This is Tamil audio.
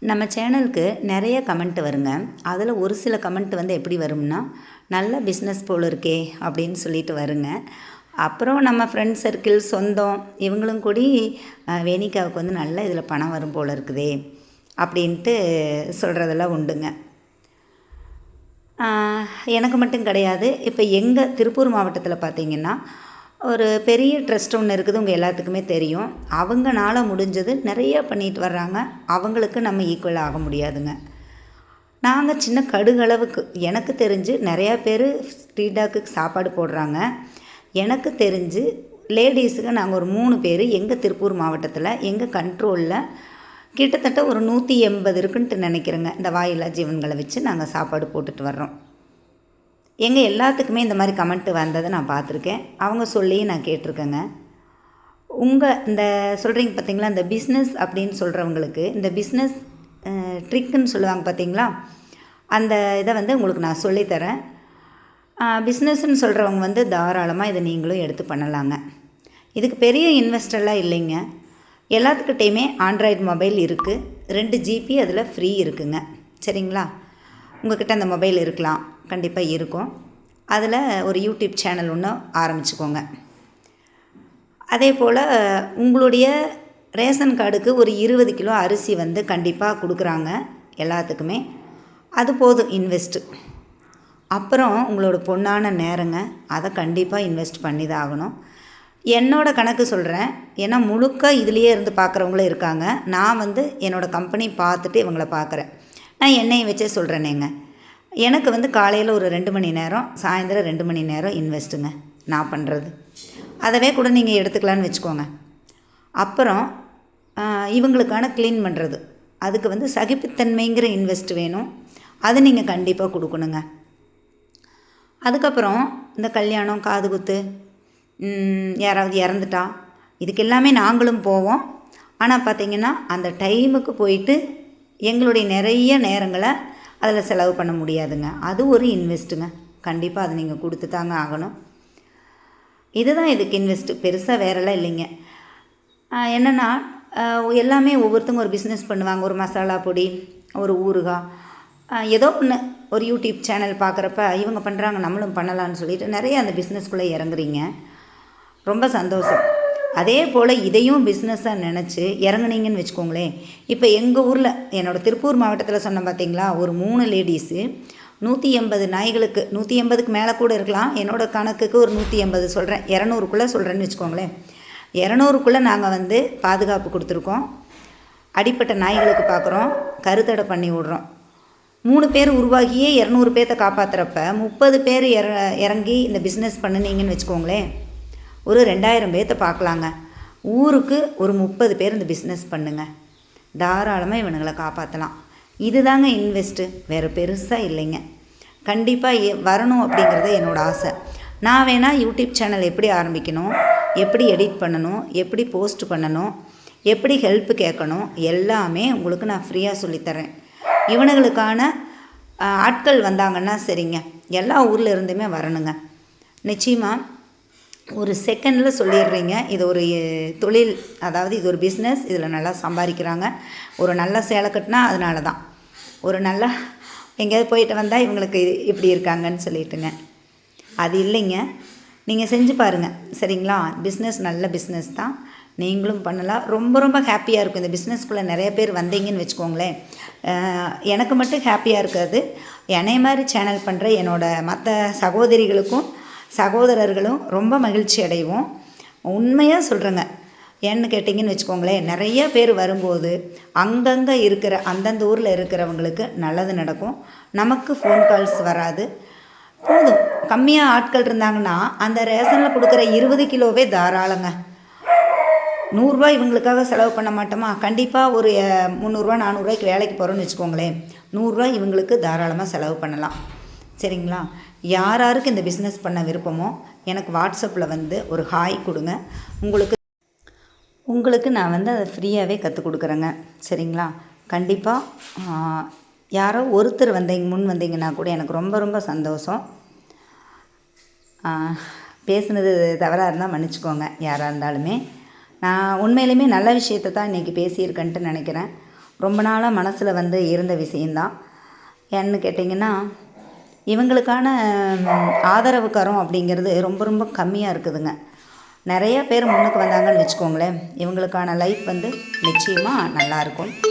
நம்ம சேனலுக்கு நிறைய கமெண்ட் வருங்க. அதில் ஒரு சில கமெண்ட் வந்து எப்படி வரும்னா, நல்ல பிஸ்னஸ் போல இருக்கே அப்படின்னு சொல்லிட்டு வருங்க. அப்புறம் நம்ம ஃப்ரெண்ட் சர்க்கிள், சொந்தம் இவங்களும் கூடி வேணிக்காவுக்கு வந்து நல்ல இதில் பணம் வரும் போல இருக்குதே அப்படின்ட்டு சொல்கிறதெல்லாம் உண்டுங்க. எனக்கு மட்டும் கிடையாது. இப்போ எங்கள் திருப்பூர் மாவட்டத்தில் பார்த்திங்கன்னா, ஒரு பெரிய ட்ரஸ்ட் ஒன்று இருக்குது, உங்கள் எல்லாத்துக்குமே தெரியும். அவங்கனால முடிஞ்சது நிறைய பண்ணிட்டு வர்றாங்க. அவங்களுக்கு நம்ம ஈக்குவல் ஆக முடியாதுங்க. நாங்கள் சின்ன கடுகளவுக்கு எனக்கு தெரிஞ்சு நிறையா பேர் ஸ்ட்ரீட் டாக்குக்கு சாப்பாடு போடுறாங்க. எனக்கு தெரிஞ்சு லேடீஸுக்கு நாங்கள் ஒரு 3 பேர் எங்கள் திருப்பூர் மாவட்டத்தில் எங்கள் கண்ட்ரோலில் கிட்டத்தட்ட ஒரு 180 இருக்குன்ட்டு நினைக்கிறேங்க. இந்த வாயில்லா ஜீவன்களை வச்சு நாங்கள் சாப்பாடு போட்டுட்டு வர்றோம். எங்கள் எல்லாத்துக்குமே இந்த மாதிரி கமெண்ட் வந்ததை நான் பார்த்துருக்கேன். அவங்க சொல்லி நான் கேட்டிருக்கேங்க. இந்த சொல்கிறீங்க பார்த்தீங்களா, இந்த பிஸ்னஸ் அப்படின்னு சொல்கிறவங்களுக்கு இந்த பிஸ்னஸ் ட்ரிக்குன்னு சொல்லுவாங்க பார்த்தீங்களா, அந்த இதை வந்து உங்களுக்கு நான் சொல்லித்தரேன். பிஸ்னஸ்ன்னு சொல்கிறவங்க வந்து தாராளமாக இதை நீங்களும் எடுத்து பண்ணலாங்க. இதுக்கு பெரிய இன்வெஸ்டெல்லாம் இல்லைங்க. எல்லாத்துக்கிட்டேயுமே ஆண்ட்ராய்டு மொபைல் இருக்குது. 2 GB அதில் ஃப்ரீ இருக்குங்க. சரிங்களா? உங்கள்கிட்ட அந்த மொபைல் இருக்கலாம், கண்டிப்பாக இருக்கும். அதில் ஒரு யூடியூப் சேனல் ஒன்று ஆரம்பிச்சுக்கோங்க. அதே போல் உங்களுடைய ரேஷன் கார்டுக்கு ஒரு 20 கிலோ அரிசி வந்து கண்டிப்பாக கொடுக்குறாங்க எல்லாத்துக்குமே. அது போதும் இன்வெஸ்ட்டு. அப்புறம் உங்களோட பொண்ணான நேரங்க, அதை கண்டிப்பாக இன்வெஸ்ட் பண்ணி தான் ஆகணும். என்னோடய கணக்கு சொல்கிறேன். ஏன்னா முழுக்க இதுலேயே இருந்து பார்க்குறவங்களும் இருக்காங்க. நான் வந்து என்னோடய கம்பெனி பார்த்துட்டு இவங்கள பார்க்குறேன். நான் என்னையை வச்சே சொல்கிறேனேங்க. எனக்கு வந்து காலையில் ஒரு 2 மணி நேரம், சாயந்தரம் 2 மணி நேரம் இன்வெஸ்ட்டுங்க நான் பண்ணுறது. அதவே கூட நீங்கள் எடுத்துக்கலான்னு வச்சுக்கோங்க. அப்புறம் இவங்களுக்கான க்ளீன் பண்ணுறது, அதுக்கு வந்து சகிப்புத்தன்மைங்கிற இன்வெஸ்ட் வேணும். அது நீங்கள் கண்டிப்பாக கொடுக்கணுங்க. அதுக்கப்புறம் இந்த கல்யாணம், காது குத்து, யாராவது இறந்துட்டா, இதுக்கு எல்லாமே நாங்களும் போவோம். ஆனால் பார்த்திங்கன்னா அந்த டைமுக்கு போயிட்டு எங்களுடைய நிறைய நேரங்களை அதில் செலவு பண்ண முடியாதுங்க. அது ஒரு இன்வெஸ்ட்டுங்க. கண்டிப்பாக அதை நீங்கள் கொடுத்து தாங்க ஆகணும். இதுதான் இதுக்கு இன்வெஸ்ட்டு, பெருசாக வேறெல்லாம் இல்லைங்க. என்னென்னா எல்லாமே ஒவ்வொருத்தவங்க ஒரு பிஸ்னஸ் பண்ணுவாங்க. ஒரு மசாலா பொடி, ஒரு ஊறுகாய், ஏதோ ஒன்று ஒரு யூடியூப் சேனல் பார்க்குறப்ப இவங்க பண்ணுறாங்க நம்மளும் பண்ணலான்னு சொல்லிட்டு நிறைய அந்த பிஸ்னஸ்குள்ளே இறங்குறீங்க. ரொம்ப சந்தோஷம். அதே போல் இதையும் பிஸ்னஸாக நினச்சி இறங்குனீங்கன்னு வச்சுக்கோங்களேன். இப்போ எங்கள் ஊரில் என்னோடய திருப்பூர் மாவட்டத்தில் சொன்ன பார்த்தீங்களா, ஒரு 3 லேடிஸு 180 நாய்களுக்கு, 180க்கு மேலே கூட இருக்கலாம், என்னோடய கணக்குக்கு ஒரு 180 சொல்கிறேன், 200க்குள்ளே சொல்கிறேன்னு வச்சுக்கோங்களேன். 200க்குள்ளே நாங்கள் வந்து பாதுகாப்பு கொடுத்துருக்கோம். அடிப்பட்ட நாய்களுக்கு பார்க்குறோம், கருத்தடை பண்ணி விட்றோம். 3 பேர் உருவாகியே 200 பேர்த்த காப்பாற்றுறப்ப 30 பேர் இறங்கி இந்த பிஸ்னஸ் பண்ணினீங்கன்னு வச்சுக்கோங்களேன், ஒரு 2000 பேர்த்த பார்க்கலாங்க. ஊருக்கு ஒரு 30 பேர் இந்த பிஸ்னஸ் பண்ணுங்க, தாராளமாக இவனுங்களை காப்பாற்றலாம். இது தாங்க இன்வெஸ்ட்டு, வேறு பெருசாக இல்லைங்க. கண்டிப்பாக வரணும் அப்படிங்கிறது என்னோடய ஆசை. நான் வேணால் யூடியூப் சேனல் எப்படி ஆரம்பிக்கணும், எப்படி எடிட் பண்ணணும், எப்படி போஸ்ட் பண்ணணும், எப்படி ஹெல்ப் கேட்கணும், எல்லாமே உங்களுக்கு நான் ஃப்ரீயாக சொல்லித்தரேன். இவனுங்களுக்கான ஆட்கள் வந்தாங்கன்னா சரிங்க, எல்லா ஊரில் இருந்துமே வரணுங்க. நிச்சயமாக ஒரு செகண்டில் சொல்லிடுறீங்க. இது ஒரு தொழில், அதாவது இது ஒரு பிஸ்னஸ், இதில் நல்லா சம்பாதிக்கிறாங்க. ஒரு நல்ல சேலை கட்டினா அதனால தான், ஒரு நல்லா எங்கேயாவது போயிட்டு வந்தால் இவங்களுக்கு இப்படி இருக்காங்கன்னு சொல்லிட்டுங்க. அது இல்லைங்க, நீங்கள் செஞ்சு பாருங்கள். சரிங்களா? பிஸ்னஸ் நல்ல பிஸ்னஸ் தான், நீங்களும் பண்ணலாம். ரொம்ப ரொம்ப ஹாப்பியாக இருக்கும் இந்த பிஸ்னஸ்குள்ளே நிறைய பேர் வந்தீங்கன்னு வச்சுக்கோங்களேன். எனக்கு மட்டும் ஹாப்பியாக இருக்காது, என்னைய மாதிரி சேனல் பண்ணுற என்னோடய மற்ற சகோதரிகளுக்கும் சகோதரர்களும் ரொம்ப மகிழ்ச்சி அடைவோம். உண்மையாக சொல்கிறேங்க. ஏன்னு கேட்டிங்கன்னு வச்சுக்கோங்களேன், நிறைய பேர் வரும்போது அங்கங்கே இருக்கிற அந்தந்த ஊரில் இருக்கிறவங்களுக்கு நல்லது நடக்கும். நமக்கு ஃபோன் கால்ஸ் வராது. போதும், கம்மியாக ஆட்கள் இருந்தாங்கன்னா அந்த ரேஷனில் கொடுக்குற 20 கிலோவே தாராளங்க. 100 ரூபா இவங்களுக்காக செலவு பண்ண மாட்டோமா? கண்டிப்பாக ஒரு 300 ரூபா 400 ரூபாய்க்கு வேலைக்கு போகிறோன்னு வச்சுக்கோங்களேன், 100 ரூபா இவங்களுக்கு தாராளமாக செலவு பண்ணலாம். சரிங்களா? யாருக்கு இந்த பிஸ்னஸ் பண்ண விருப்பமோ எனக்கு வாட்ஸ்அப்பில் வந்து ஒரு ஹாய் கொடுங்க. உங்களுக்கு நான் வந்து அதை ஃப்ரீயாகவே கற்றுக் கொடுக்குறேங்க. சரிங்களா? கண்டிப்பாக யாரோ ஒருத்தர் முன் வந்தீங்கன்னா கூட எனக்கு ரொம்ப ரொம்ப சந்தோஷம். பேசுனது தவறாக இருந்தால் மன்னிச்சுக்கோங்க யாராக இருந்தாலுமே. நான் உண்மையிலுமே நல்ல விஷயத்தை தான் இன்றைக்கி பேசியிருக்கேன்ட்டு நினைக்கிறேன். ரொம்ப நாளாக மனசில் வந்து இருந்த விஷயந்தான். ஏன்னு கேட்டிங்கன்னா, இவங்களுக்கான ஆதரவு கரம் அப்படிங்கிறது ரொம்ப ரொம்ப கம்மியாக இருக்குதுங்க. நிறைய பேர் முன்னுக்கு வந்தாங்கன்னு வச்சுக்கோங்களேன், இவங்களுக்கான லைஃப் வந்து நிச்சயமாக நல்லாயிருக்கும்.